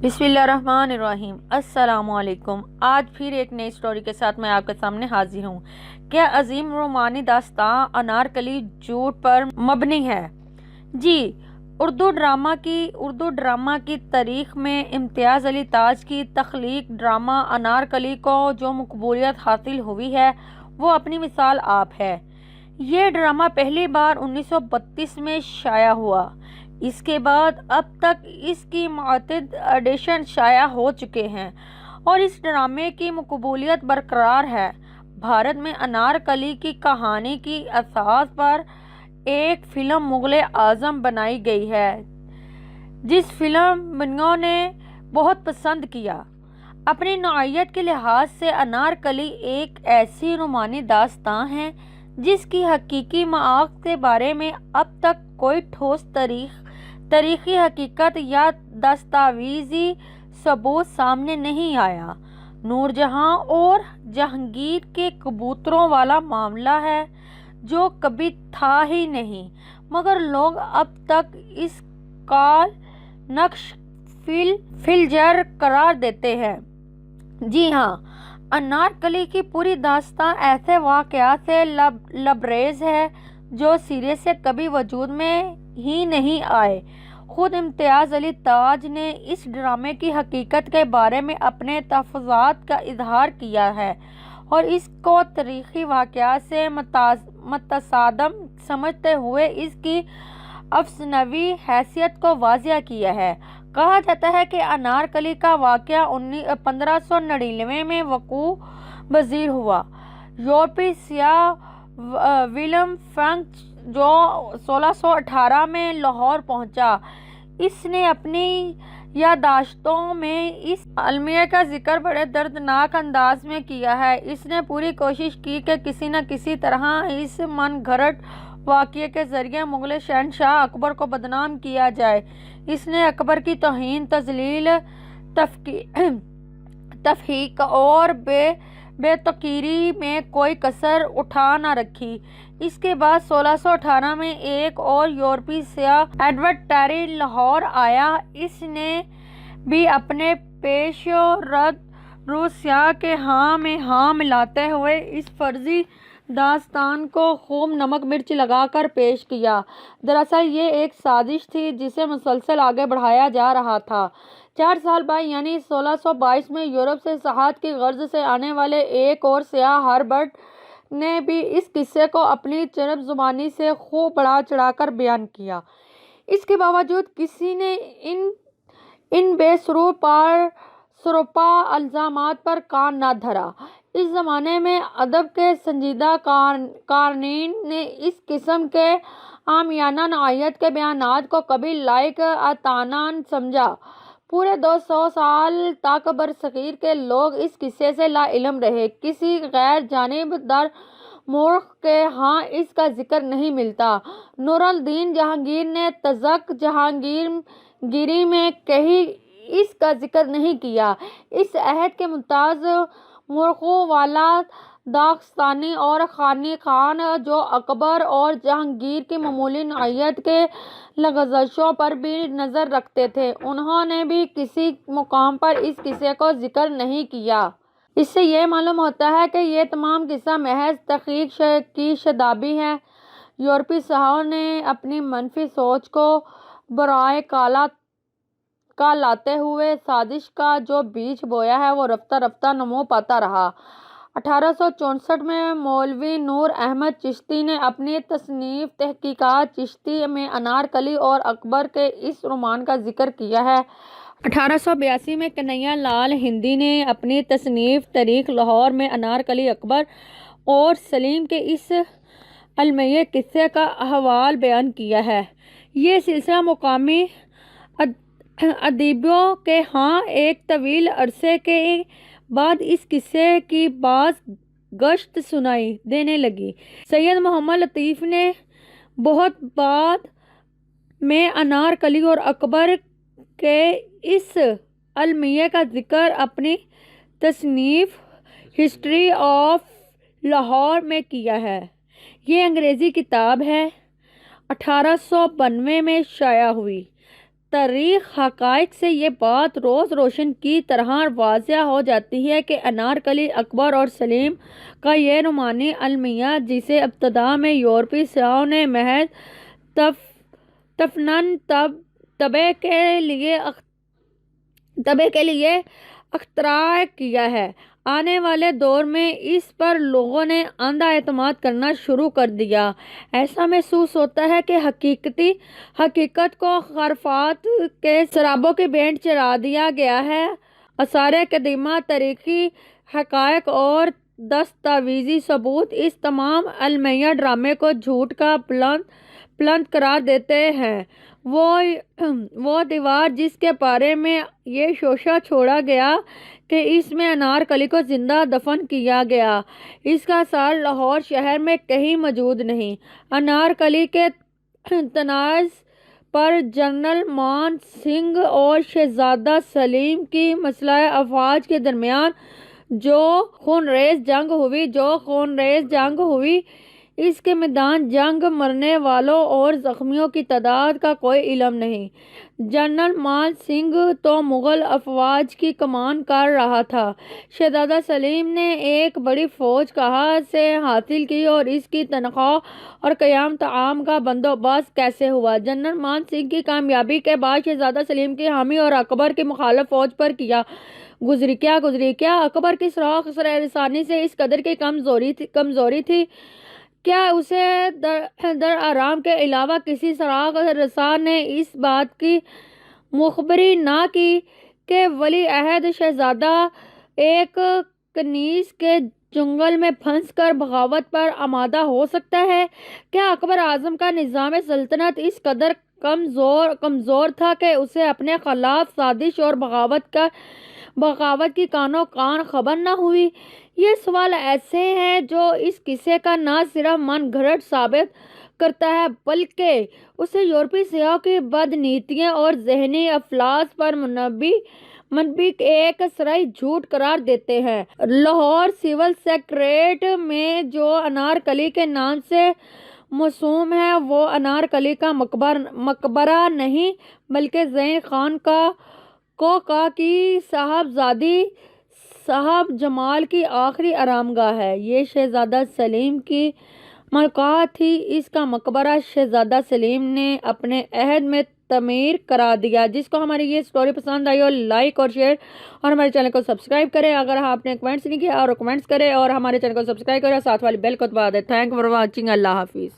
बिस्मिल्लाहिर्रहमानिर्रहीम। अस्सलाम वालेकुम। आज फिर एक नई स्टोरी के साथ मैं आपके सामने हाजिर हूँ। क्या अजीम रोमानी दास्तां अनारकली झूठ पर मबनी है? जी, उर्दू ड्रामा की तारीख में इम्तियाज़ अली ताज की तख्लीक ड्रामा अनारकली को जो मकबूलियत हासिल हुई है वो अपनी मिसाल आप है। ये ड्रामा पहली बार 1932 में शाया हुआ। इसके बाद अब तक इसकी मुतअद्दिद एडिशन शाया हो चुके हैं और इस ड्रामे की मकबूलियत बरकरार है। भारत में अनारकली की कहानी की असास पर एक फ़िल्म मुग़ल आज़म बनाई गई है, जिस फिल्मियों ने बहुत पसंद किया। अपनी नौइयत के लिहाज से अनारकली एक ऐसी रोमानी दास्तां है जिसकी हकीकी मआक़ के बारे में अब तक कोई ठोस तारीख़ी हकीकत या दस्तावेज़ी सबूत सामने नहीं आया। नूरजहां और जहांगीर के कबूतरों वाला मामला है जो कभी था ही नहीं, मगर लोग अब तक इस काल नक्श फिलजर करार देते हैं। जी हाँ, अनारकली की पूरी दास्तां ऐसे वाक़यात से लबरेज है जो सिरे से कभी वजूद में ही नहीं आए। खुद इम्तियाज़ अली ताज ने इस ड्रामे की हकीकत के बारे में अपने तहफ़्फ़ुज़ात का इज़हार किया है और इसको तारीख़ी वाक़यात से मुतसादम समझते हुए इसकी अफ़सानवी हैसियत को वाज़िह किया है। कहा जाता है कि अनारकली का वाक़या 1599 में वक़ू पज़ीर हुआ। यूरोपी सियाह विलियम फ्रैंक जो 1618 में लाहौर पहुंचा, इसने अपनी याददाश्तों में इस अलमिया का जिक्र बड़े दर्दनाक अंदाज में किया है। इसने पूरी कोशिश की कि किसी न किसी तरह इस मनगढ़ंत वाक़ये के ज़रिए मुग़ल शहंशाह अकबर को बदनाम किया जाए। इसने अकबर की तौहीन, तज़लील, तफ़हीक और बेतौक़ीरी में कोई कसर उठा न रखी। इसके बाद 1618 में एक और यूरोपी सियाह एडवर्ड टेरी लाहौर आया। इसने भी अपने पेशरद सियाह के हाँ में हाँ मिलाते हुए इस फर्जी दास्तान को खूब नमक मिर्च लगाकर पेश किया। दरअसल ये एक साजिश थी जिसे मुसलसल आगे बढ़ाया जा रहा था। 4 साल बाद यानी 1622 में यूरोप से सयाहत की गर्ज से आने वाले एक और सियाह हर्बर्ट ने भी इस किस्से को अपनी चरब जुबानी से खूब बढ़ा चढ़ाकर बयान किया। इसके बावजूद किसी ने इन बेसरोपा इल्ज़ामात पर कान न धरा। इस ज़माने में अदब के संजीदा कारनीन ने इस किस्म के आमियाना नौइयत के बयानात को कभी लायक तानान समझा। पूरे 200 साल तक बरसगीर के लोग इस किस्से से लाइल्म रहे। किसी गैर जानिबदार मूर्ख के यहाँ इसका जिक्र नहीं मिलता। नूरुद्दीन जहांगीर ने तज़क जहांगीरी में कहीं इसका जिक्र नहीं किया। इस अहद के मुमताज़ मूर्खों वाला दास्तानी और खानी खान जो अकबर और जहांगीर की मामूली नौइयत के लग़ज़शों पर भी नज़र रखते थे, उन्होंने भी किसी मुकाम पर इस किस्से को जिक्र नहीं किया। इससे यह मालूम होता है कि यह तमाम किस्सा महज तहक़ीक़ की शदाबी है। यूरोपी सियाहों ने अपनी मनफी सोच को बराए का लाते हुए साजिश का जो बीज बोया है वो रफ्ता रफ्ता नमो पाता रहा। 1864 में मौलवी नूर अहमद चिश्ती ने अपनी तसनीफ़ तहक़ीक़ात चिश्ती में अनारकली और अकबर के इस रोमान का जिक्र किया है। 1882 में कन्हैया लाल हिंदी ने अपनी तसनीफ़ तारीख़ लाहौर में अनारकली, अकबर और सलीम के इस अलमिया किस्से का अहवाल बयान किया है। ये सिलसिला मुकामी अदीबों के हाँ एक तवील अरसे के बाद इस किस्से की बाज़ गश्त सुनाई देने लगी। सैयद मोहम्मद लतीफ़ ने बहुत बाद में अनारकली और अकबर के इस अलमिया का जिक्र अपनी तसनीफ़ हिस्ट्री ऑफ लाहौर में किया है। ये अंग्रेज़ी किताब है, 1892 में शाया हुई। تاریخ حقائق سے یہ بات روز روشن کی طرح واضح ہو جاتی ہے کہ انارکلی اکبر اور سلیم کا یہ رومانی المیہ، جسے ابتدا میں یورپی سیاحوں نے محض تفنن طبع کے لیے اختراع کیا ہے، آنے والے دور میں اس پر لوگوں نے اندھا اعتماد کرنا شروع کر دیا۔ ایسا محسوس ہوتا ہے کہ حقیقت کو خرافات کے سرابوں کی بھینٹ چڑھا دیا گیا ہے۔ آثار قدیمہ، تاریخی حقائق اور دستاویزی ثبوت اس تمام المیہ ڈرامے کو جھوٹ کا بلند قرار دیتے ہیں۔ وہ دیوار جس کے بارے میں یہ شوشہ چھوڑا گیا کہ اس میں انارکلی کو زندہ دفن کیا گیا، اس کا اثر لاہور شہر میں کہیں موجود نہیں۔ انارکلی کے تنازع پر جنرل مان سنگھ اور شہزادہ سلیم کی مسلح افواج کے درمیان جو خونریز جنگ ہوئی، اس کے میدان جنگ مرنے والوں اور زخمیوں کی تعداد کا کوئی علم نہیں۔ جنرل مان سنگھ تو مغل افواج کی کمان کر رہا تھا۔ شہزادہ سلیم نے ایک بڑی فوج کہاں سے حاصل کی اور اس کی تنخواہ اور قیام طعام کا بندوبست کیسے ہوا؟ جنرل مان سنگھ کی کامیابی کے بعد شہزادہ سلیم کی حامی اور اکبر کی مخالف فوج پر کیا گزری؟ کیا اکبر کی سراغ رسانی سے اس قدر کی کمزوری تھی؟ کیا اسے در آرام کے علاوہ کسی سراغ رساں نے اس بات کی مخبری نہ کی کہ ولی عہد شہزادہ ایک کنیز کے جنگل میں پھنس کر بغاوت پر آمادہ ہو سکتا ہے؟ کیا اکبر اعظم کا نظام سلطنت اس قدر کمزور تھا کہ اسے اپنے خلاف سازش اور بغاوت کی کانوں کان خبر نہ ہوئی؟ یہ سوال ایسے ہیں جو اس قصے کا نہ صرف من گھڑت ثابت کرتا ہے بلکہ اسے یورپی سیاحوں کی بدنیتیاں اور ذہنی افلاس پر منبی ایک صریح جھوٹ قرار دیتے ہیں۔ لاہور سول سیکریٹریٹ میں جو انارکلی کے نام سے موسوم ہے وہ انارکلی کا مقبرہ نہیں بلکہ زین خان کوکا کی صاحبزادی صاحب جمال کی آخری آرامگاہ ہے۔ یہ شہزادہ سلیم کی ملکہ تھی۔ اس کا مقبرہ شہزادہ سلیم نے اپنے عہد میں تعمیر کرا دیا۔ جس کو ہماری یہ سٹوری پسند آئی ہو لائک اور شیئر اور ہمارے چینل کو سبسکرائب کریں۔ اگر آپ نے کمنٹس نہیں کیا اور کمنٹس کریں اور ہمارے چینل کو سبسکرائب کریں، ساتھ والی بیل کو دبا دیں۔ Thank for watching. اللہ حافظ۔